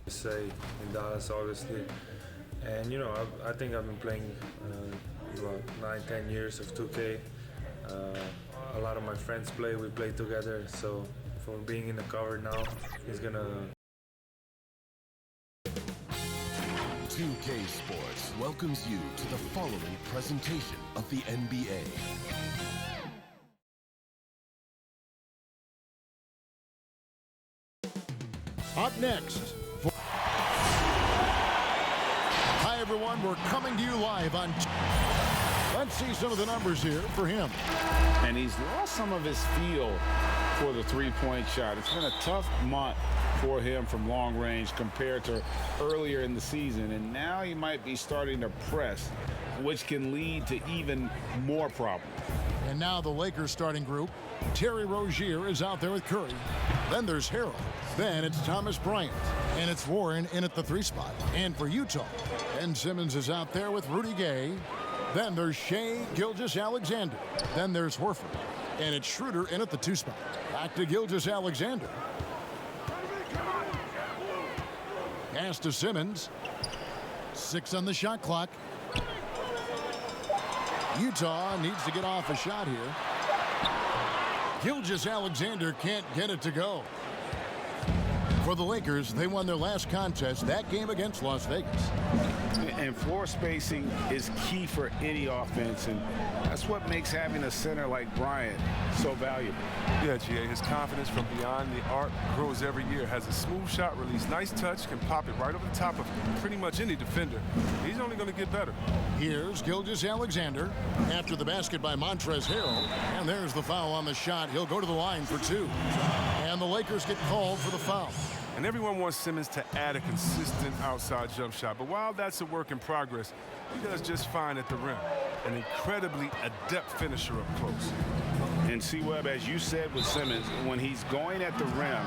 Say in Dallas, obviously, and you know, I think I've been playing about 9-10 years of 2K. A lot of my friends play, we play together, so for being in the cover now is gonna. 2K Sports welcomes you to the following presentation of the NBA. Up next. Hi, everyone. We're coming to you live on. Let's see some of the numbers here for him. And he's lost some of his feel for the three-point shot. It's been a tough month for him from long range compared to earlier in the season. And now he might be starting to press, which can lead to even more problems. And now the Lakers starting group. Terry Rozier is out there with Curry. Then there's Harrell. Then it's Thomas Bryant. And it's Warren in at the 3 spot. And for Utah, Ben Simmons is out there with Rudy Gay. Then there's Shai Gilgeous-Alexander. Then there's Horford. And it's Schroeder in at the 2 spot. Back to Gilgeous-Alexander. Pass to Simmons. 6 on the shot clock. Utah needs to get off a shot here. Gilgeous-Alexander can't get it to go. For the Lakers, they won their last contest, that game against Las Vegas. And floor spacing is key for any offense, and that's what makes having a center like Bryant so valuable. Yeah, G.A., his confidence from beyond the arc grows every year. Has a smooth shot release, nice touch, can pop it right over the top of pretty much any defender. He's only going to get better. Here's Gilgeous-Alexander after the basket by Montrezl Harrell. And there's the foul on the shot. He'll go to the line for 2. And the Lakers get called for the foul. And everyone wants Simmons to add a consistent outside jump shot. But while that's a work in progress, he does just fine at the rim. An incredibly adept finisher up close. And C-Webb, as you said with Simmons, when he's going at the rim,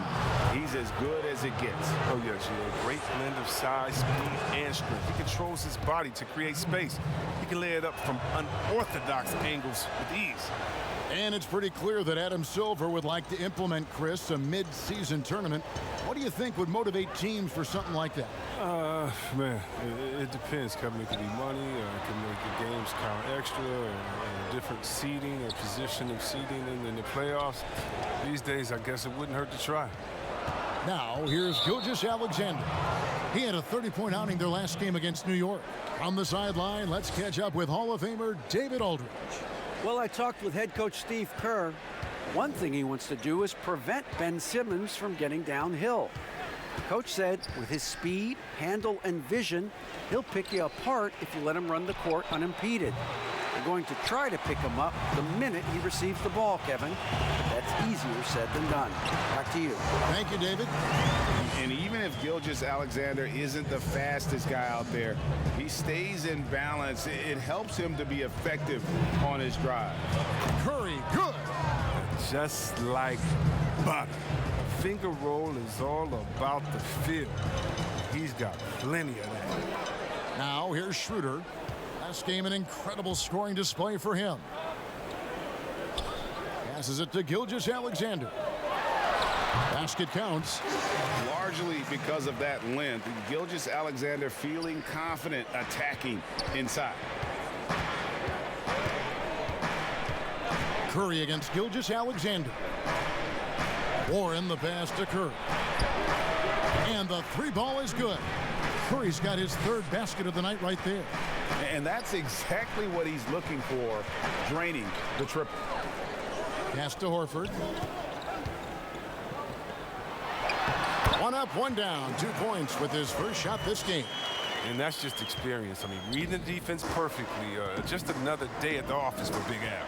he's as good as it gets. Oh, yeah, G.A. Great blend of size, speed, and strength. He controls his body to create space. He can lay it up from unorthodox angles with ease. And it's pretty clear that Adam Silver would like to implement, Chris, a mid-season tournament. What do you think would motivate teams for something like that? Man, it depends, Kevin. It could be money, or it could make the games count extra, or different seeding or position of seeding in the playoffs. These days, I guess it wouldn't hurt to try. Now, here's Gilgeous-Alexander. He had a 30-point outing their last game against New York. On the sideline, let's catch up with Hall of Famer David Aldridge. Well, I talked with head coach Steve Kerr. One thing he wants to do is prevent Ben Simmons from getting downhill. Coach said with his speed, handle, and vision, he'll pick you apart if you let him run the court unimpeded. We're going to try to pick him up the minute he receives the ball, Kevin. But that's easier said than done. Back to you. Thank you, David. And even if Gilgeous-Alexander isn't the fastest guy out there, he stays in balance. It helps him to be effective on his drive. Curry, good. Just like butter. Finger roll is all about the feel. He's got plenty of that. Now here's Schroeder. Last game, an incredible scoring display for him. Passes it to Gilgeous-Alexander. Basket counts. Largely because of that length, Gilgeous-Alexander feeling confident attacking inside. Curry against Gilgeous-Alexander. Warren the pass to Curry. And the 3-ball is good. Curry's got his 3rd basket of the night right there. And that's exactly what he's looking for, draining the triple. Pass to Horford. 1 up, 1 down. 2 points with his first shot this game. And that's just experience. I mean, reading the defense perfectly. Just another day at the office for Big Al.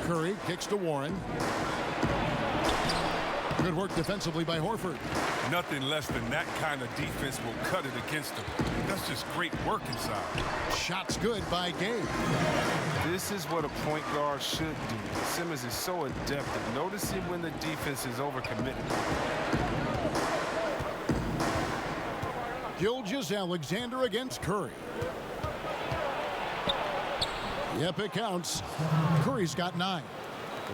Curry kicks to Warren. Good work defensively by Horford. Nothing less than that kind of defense will cut it against him. That's just great work inside. Shots good by Gabe. This is what a point guard should do. Simmons is so adept at noticing when the defense is overcommitted. Gilgeous-Alexander against Curry. Yep, it counts. Curry's got 9.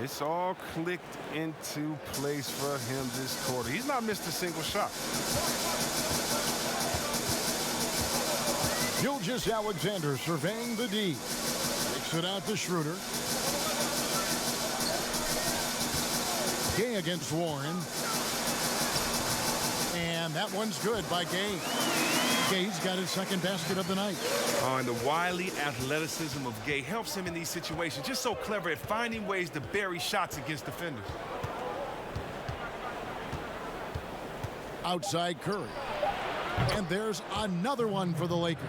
It's all clicked into place for him this quarter. He's not missed a single shot. Gilgeous-Alexander surveying the D. Takes it out to Schroeder. Gay against Warren. And that one's good by Gay. Gay's got his second basket of the night. And the wily athleticism of Gay helps him in these situations. Just so clever at finding ways to bury shots against defenders. Outside Curry. And there's another one for the Lakers.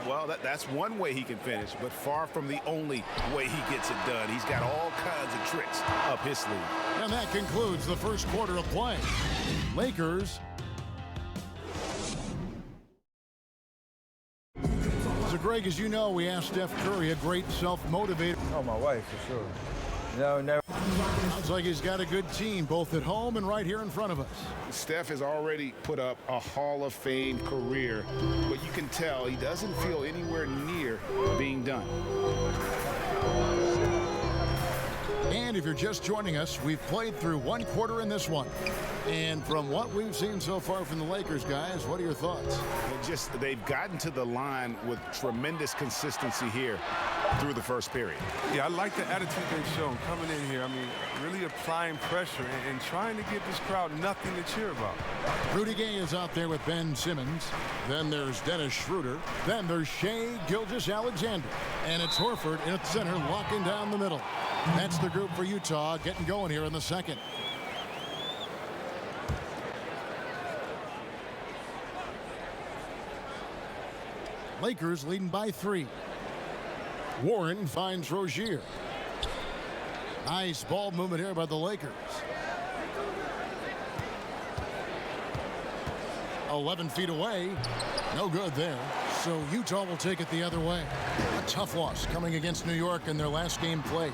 Well, that's one way he can finish, but far from the only way he gets it done. He's got all kinds of tricks up his sleeve. And that concludes the first quarter of play. Lakers. So, Greg, as you know, we asked Steph Curry, a great self-motivator. Oh, my wife, for sure. No, never. Sounds like he's got a good team, both at home and right here in front of us. Steph has already put up a Hall of Fame career, but you can tell he doesn't feel anywhere near being done. And if you're just joining us, we've played through one quarter in this one. And from what we've seen so far from the Lakers, guys, what are your thoughts? They've gotten to the line with tremendous consistency here through the first period. Yeah, I like the attitude they've shown coming in here. I mean, really applying pressure and trying to give this crowd nothing to cheer about. Rudy Gay is out there with Ben Simmons. Then there's Dennis Schroeder. Then there's Shai Gilgeous-Alexander. And it's Horford in at the center, locking down the middle. That's the group for Utah getting going here in the second. Lakers leading by 3. Warren finds Rozier. Nice ball movement here by the Lakers. 11 feet away. No good there. So Utah will take it the other way. A tough loss coming against New York in their last game played.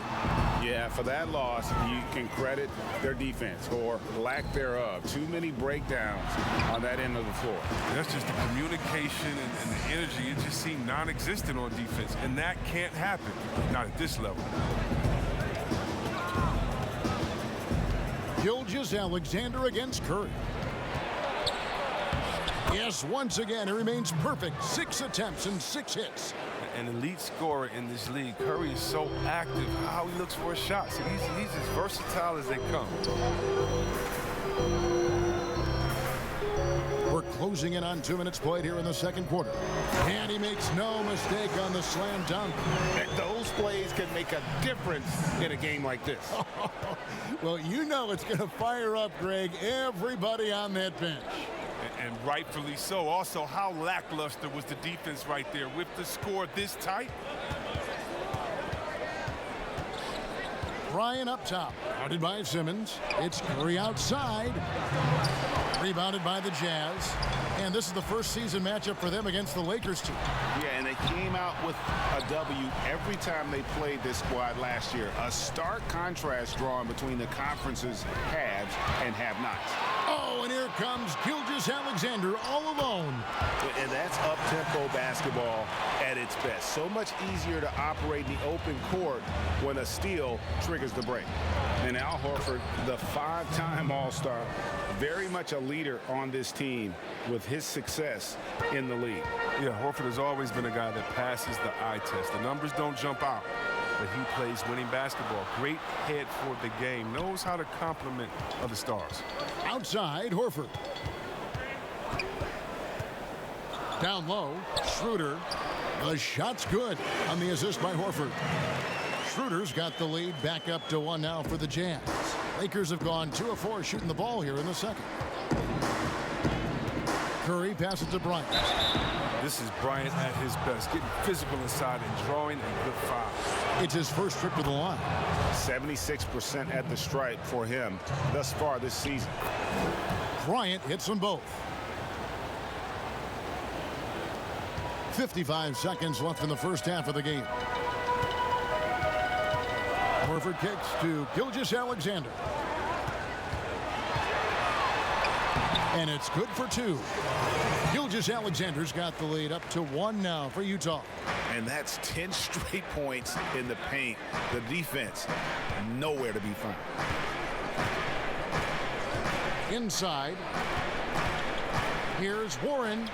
Yeah, for that loss, you can credit their defense or lack thereof. Too many breakdowns on that end of the floor. That's just the communication and the energy. It just seemed non-existent on defense, and that can't happen, not at this level. Gilgeous-Alexander against Curry. Yes, once again, he remains perfect. 6 attempts and 6 hits. An elite scorer in this league. Curry is so active. How he looks for a shot. So he's as versatile as they come. We're closing in on 2 minutes played here in the second quarter. And he makes no mistake on the slam dunk. Those plays can make a difference in a game like this. Well, you know it's going to fire up, Greg, everybody on that bench. And rightfully so. Also, how lackluster was the defense right there with the score this tight? Bryant up top. Guarded by Simmons. It's Curry outside. Rebounded by the Jazz. And this is the first season matchup for them against the Lakers team. Yeah, and they came out with a W every time they played this squad last year. A stark contrast drawn between the conference's haves and have-nots. Oh, and here comes Gilgeous-Alexander all alone. And that's up-tempo basketball at its best. So much easier to operate in the open court when a steal triggers the break. And Al Horford, the 5-time All-Star, very much a leader on this team with his success in the league. Yeah, Horford has always been a guy that passes the eye test. The numbers don't jump out, but he plays winning basketball. Great head for the game. Knows how to complement other stars. Outside, Horford. Down low, Schroeder. The shot's good on the assist by Horford. Schroeder's got the lead back up to 1 now for the Jazz. Lakers have gone 2 of 4 shooting the ball here in the second. Curry passes to Bryant. This is Bryant at his best, getting physical inside and drawing a good foul. It's his first trip to the line. 76% at the stripe for him thus far this season. Bryant hits them both. 55 seconds left in the first half of the game. Horford kicks to Gilgeous-Alexander's got the lead up to 1 now for Utah. And that's 10 straight points in the paint. The defense, nowhere to be found. Inside. Here's Warren.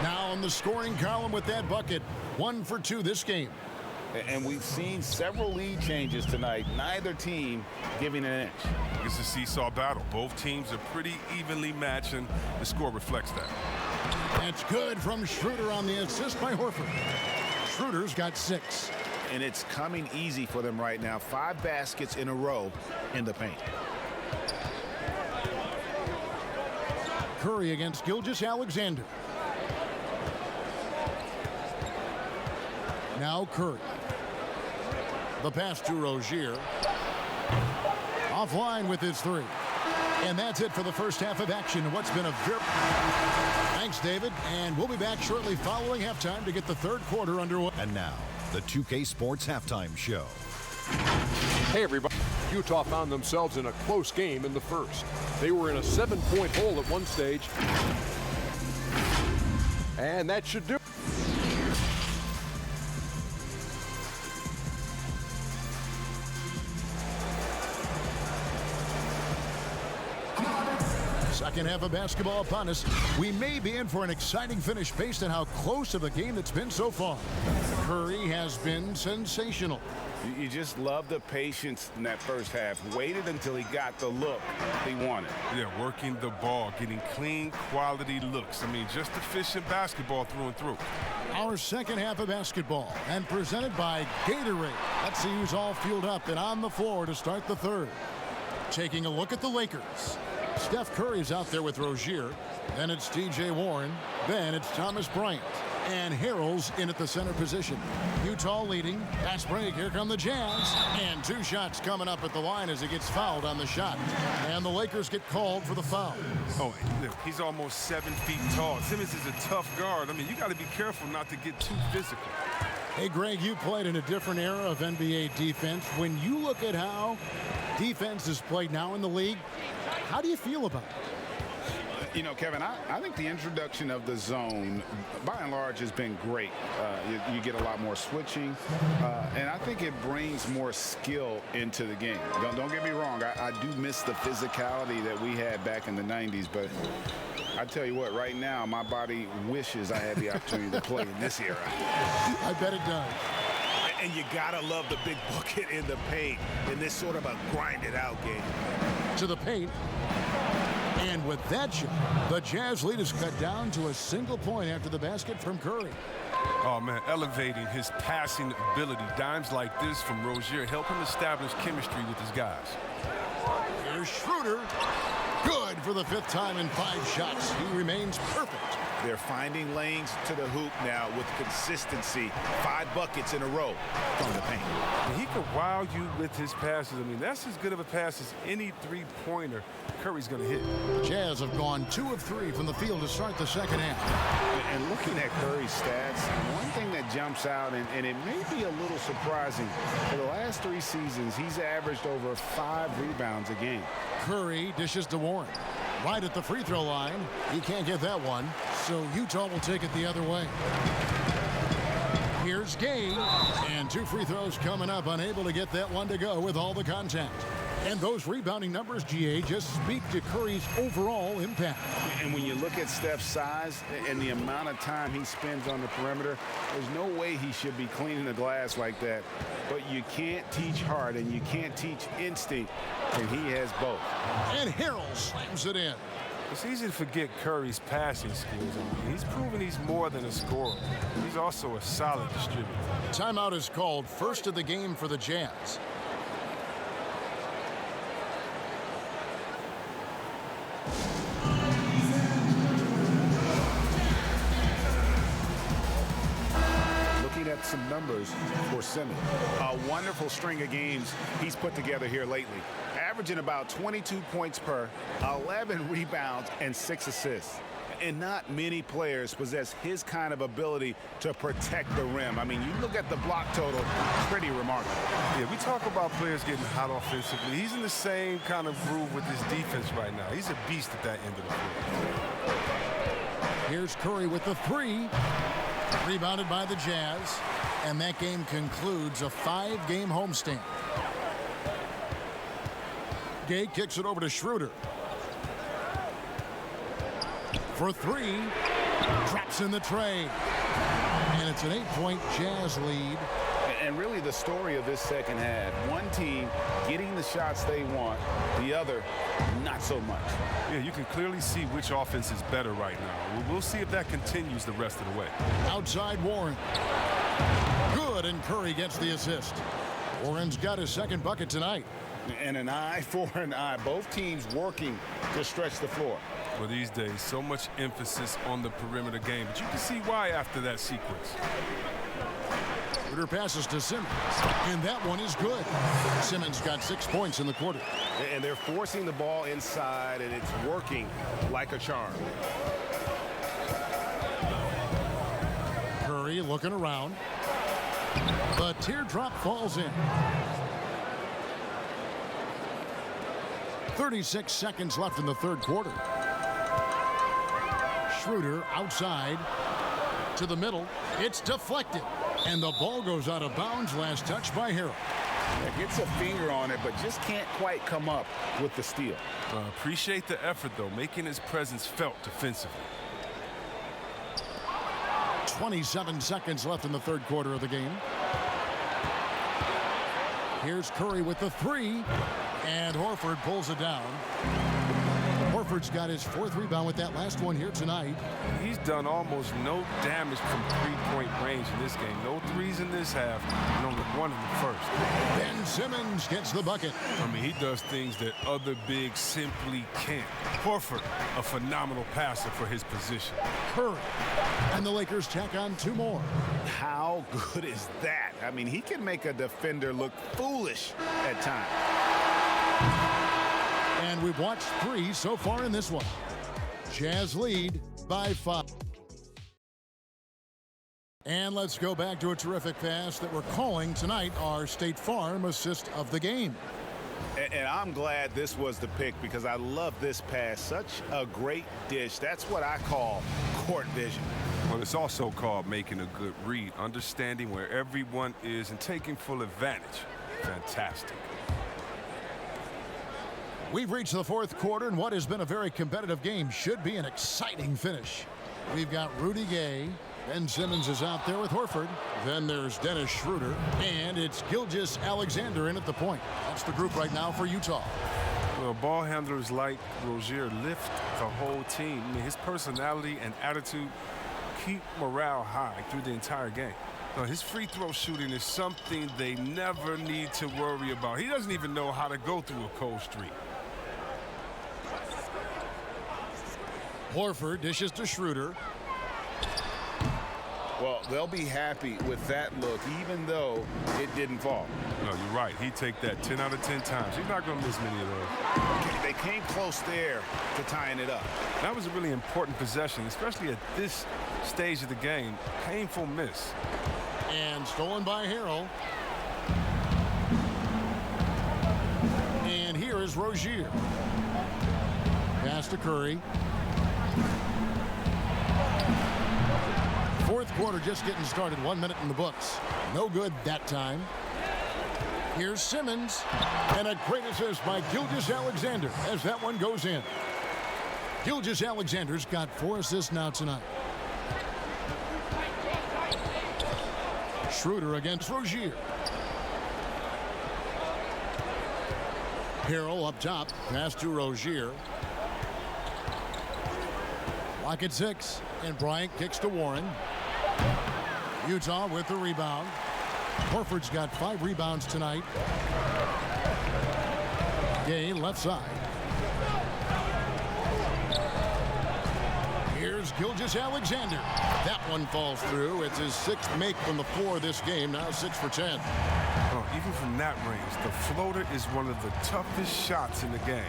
Now in the scoring column with that bucket. 1 for 2 this game. And we've seen several lead changes tonight. Neither team giving an inch. It's a seesaw battle. Both teams are pretty evenly matched, and the score reflects that. That's good from Schroeder on the assist by Horford. Schroeder's got 6. And it's coming easy for them right now. 5 baskets in a row in the paint. Curry against Gilgeous-Alexander. Now Curry. The pass to Rozier. Offline with his 3. And that's it for the first half of action. What's been a very... Thanks, David. And we'll be back shortly following halftime to get the third quarter underway. And now, the 2K Sports Halftime Show. Hey, everybody. Utah found themselves in a close game in the first. They were in a 7-point hole at one stage. And that should do it. Second half of basketball upon us. We may be in for an exciting finish based on how close of a game it's been so far. Curry has been sensational. You just love the patience in that first half. Waited until he got the look he wanted. Yeah, working the ball, getting clean, quality looks. I mean, just efficient basketball through and through. Our second half of basketball, and presented by Gatorade. Let's see who's all fueled up and on the floor to start the third. Taking a look at the Lakers. Steph Curry's out there with Rozier. Then it's T.J. Warren. Then it's Thomas Bryant. And Harrell's in at the center position. Utah leading. Fast break. Here come the Jazz. And 2 shots coming up at the line as he gets fouled on the shot. And the Lakers get called for the foul. Oh, look, he's almost 7 feet tall. Simmons is a tough guard. I mean, you got to be careful not to get too physical. Hey, Greg, you played in a different era of NBA defense. When you look at how defense is played now in the league, how do you feel about it? You know, Kevin, I think the introduction of the zone, by and large, has been great. You get a lot more switching, and I think it brings more skill into the game. Don't get me wrong. I do miss the physicality that we had back in the 90s, but I tell you what, right now, my body wishes I had the opportunity to play in this era. I bet it does. And you got to love the big bucket in the paint in this sort of a grinded-out game. To the paint. And with that shot, the Jazz lead is cut down to a single point after the basket from Curry. Oh, man, elevating his passing ability. Dimes like this from Rozier help him establish chemistry with his guys. Here's Schroeder. Good for the 5th time in 5 shots. He remains perfect. They're finding lanes to the hoop now with consistency. 5 buckets in a row from the paint. And he could wow you with his passes. I mean, that's as good of a pass as any three-pointer Curry's going to hit. The Jazz have gone 2 of 3 from the field to start the second half. And looking at Curry's stats, one thing that jumps out, and it may be a little surprising, for the last 3 seasons, he's averaged over 5 rebounds a game. Curry dishes to Warren. Right at the free throw line. He can't get that one, so Utah will take it the other way. Here's Gay, and 2 free throws coming up, unable to get that one to go with all the contact. And those rebounding numbers, GA, just speak to Curry's overall impact. And when you look at Steph's size and the amount of time he spends on the perimeter, there's no way he should be cleaning the glass like that. But you can't teach heart and you can't teach instinct, and he has both. And Harrell slams it in. It's easy to forget Curry's passing skills. I mean, he's proven he's more than a scorer. He's also a solid distributor. Timeout is called, first of the game for the Jazz. At some numbers for Simmons. A wonderful string of games he's put together here lately. Averaging about 22 points per, 11 rebounds, and 6 assists. And not many players possess his kind of ability to protect the rim. I mean, you look at the block total, pretty remarkable. Yeah, we talk about players getting hot offensively. He's in the same kind of groove with his defense right now. He's a beast at that end of the floor. Here's Curry with the three. Rebounded by the Jazz. And that game concludes a 5-game homestand. Gay kicks it over to Schroeder. For three. Drops in the tray. And it's an 8-point Jazz lead. And really the story of this second half, one team getting the shots they want, the other not so much. Yeah, you can clearly see which offense is better right now. We'll see if that continues the rest of the way. Outside Warren. Good, and Curry gets the assist. Warren's got his second bucket tonight. And an eye for an eye. Both teams working to stretch the floor. Well, these days, so much emphasis on the perimeter game, but you can see why after that sequence. Schroeder passes to Simmons, and that one is good. Simmons got 6 points in the quarter. And they're forcing the ball inside, and it's working like a charm. Curry looking around. The teardrop falls in. 36 seconds left in the third quarter. Schroeder outside to the middle. It's deflected. And the ball goes out of bounds. Last touch by Harrell. Gets a finger on it, but just can't quite come up with the steal. Appreciate the effort, though, making his presence felt defensively. 27 seconds left in the third quarter of the game. Here's Curry with the three. And Horford pulls it down. Horford's got his 4th rebound with that last one here tonight. He's done almost no damage from three-point range in this game. No threes in this half, and only one in the first. Ben Simmons gets the bucket. I mean, he does things that other bigs simply can't. Horford, a phenomenal passer for his position. Curry. And the Lakers tack on 2 more. How good is that? I mean, he can make a defender look foolish at times. And we've watched 3 so far in this one. Jazz lead by 5. And let's go back to a terrific pass that we're calling tonight our State Farm assist of the game. And I'm glad this was the pick because I love this pass. Such a great dish. That's what I call court vision. Well, it's also called making a good read, understanding where everyone is and taking full advantage. Fantastic. We've reached the fourth quarter, and what has been a very competitive game should be an exciting finish. We've got Rudy Gay. Ben Simmons is out there with Horford. Then there's Dennis Schroeder. And it's Gilgeous-Alexander in at the point. That's the group right now for Utah. Well, ball handlers like Rozier lift the whole team. I mean, his personality and attitude keep morale high through the entire game. Now, his free throw shooting is something they never need to worry about. He doesn't even know how to go through a cold streak. Horford dishes to Schroeder. Well, they'll be happy with that look, even though it didn't fall. No, you're right. He'd take that 10 out of 10 times. He's not going to miss many of those. They came close there to tying it up. That was a really important possession, especially at this stage of the game. Painful miss. And stolen by Harrell. And here is Rozier. Pass to Curry. Fourth quarter just getting started. 1 minute in the books. No good that time. Here's Simmons. And a great assist by Gilgeous-Alexander as that one goes in. Gilgeous-Alexander's got 4 assists now tonight. Schroeder against Rozier. Harrell up top. Pass to Rozier. Lock at 6. And Bryant kicks to Warren. Utah with the rebound. Horford's got 5 rebounds tonight. Gay left side. Here's Gilgeous-Alexander. That one falls through. It's his 6th make from the floor this game. Now 6 for 10. Oh, even from that range, the floater is one of the toughest shots in the game.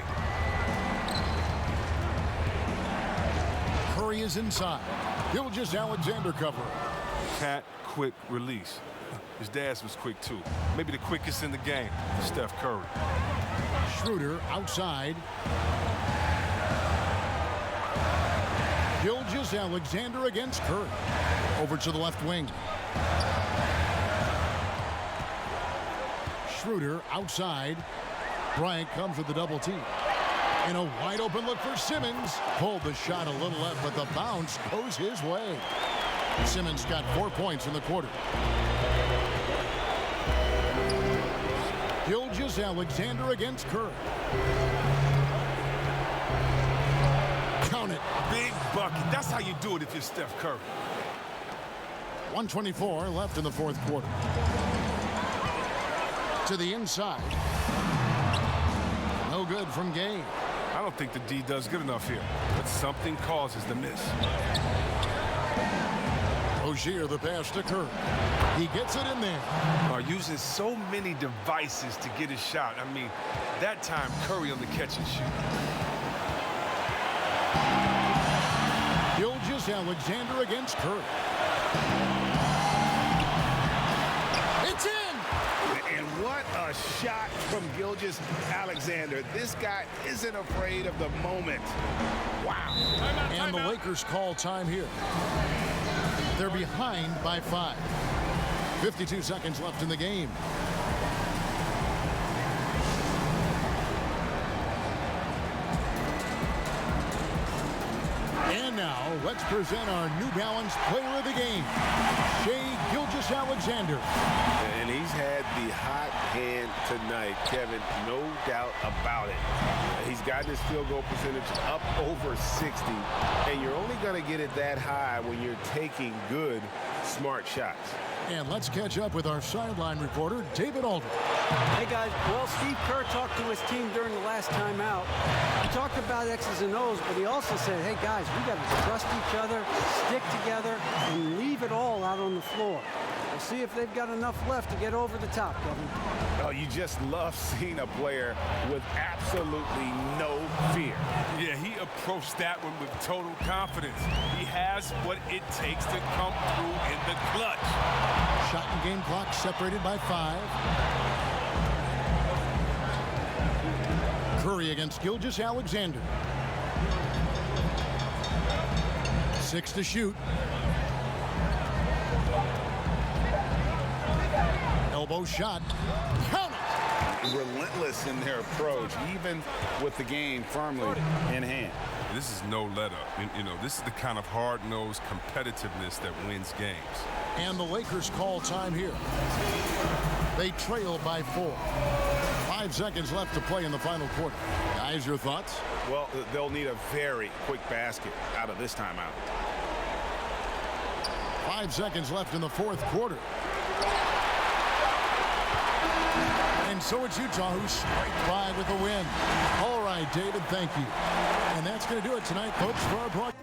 Curry is inside. Gilgeous-Alexander covering. Cat quick release. His dad's was quick too. Maybe the quickest in the game, Steph Curry. Schroeder outside. Gilgeous-Alexander against Curry. Over to the left wing. Schroeder outside. Bryant comes with the double team. And a wide open look for Simmons. Pulled the shot a little left, but the bounce goes his way. Simmons got 4 points in the quarter. Gilgeous-Alexander against Curry. Count it. Big bucket. That's how you do it if you're Steph Curry. 1:24 left in the fourth quarter. To the inside. No good from Gay. I don't think the D does good enough here, but something causes the miss. Rozier the pass to Curry. He gets it in there. Are using so many devices to get his shot. I mean, that time Curry on the catch and shoot. Gilgeous-Alexander against Curry. It's in! And what a shot from Gilgeous-Alexander. This guy isn't afraid of the moment. Wow. And the Lakers call time here. They're behind by 5. 52 seconds left in the game. And now, let's present our New Balance Player of the Game, Shai Gilgeous-Alexander. And he's had the hot hand tonight, Kevin, no doubt about it. He's gotten his field goal percentage up over 60, and you're only going to get it that high when you're taking good, smart shots. And let's catch up with our sideline reporter, David Aldridge. Hey, guys. Well, Steve Kerr talked to his team during the last time out. He talked about X's and O's, but he also said, hey, guys, we got to trust each other, stick together, and leave it all out on the floor. We'll see if they've got enough left to get over the top, Kevin. Oh, you just love seeing a player with absolutely no fear. Yeah, he approached that one with total confidence. He has what it takes to come through in the clutch. Shot and game clock separated by 5. Curry against Gilgeous-Alexander. 6 to shoot. Elbow shot. Count it! Relentless in their approach, even with the game firmly in hand. This is no let up. You know, this is the kind of hard-nosed competitiveness that wins games. And the Lakers call time here. They trail by 4. 5 seconds left to play in the final quarter. Guys, your thoughts? Well, they'll need a very quick basket out of this timeout. 5 seconds left in the fourth quarter. And so it's Utah who scraped by with the win. All right, David, thank you. And that's going to do it tonight, folks, for our broadcast.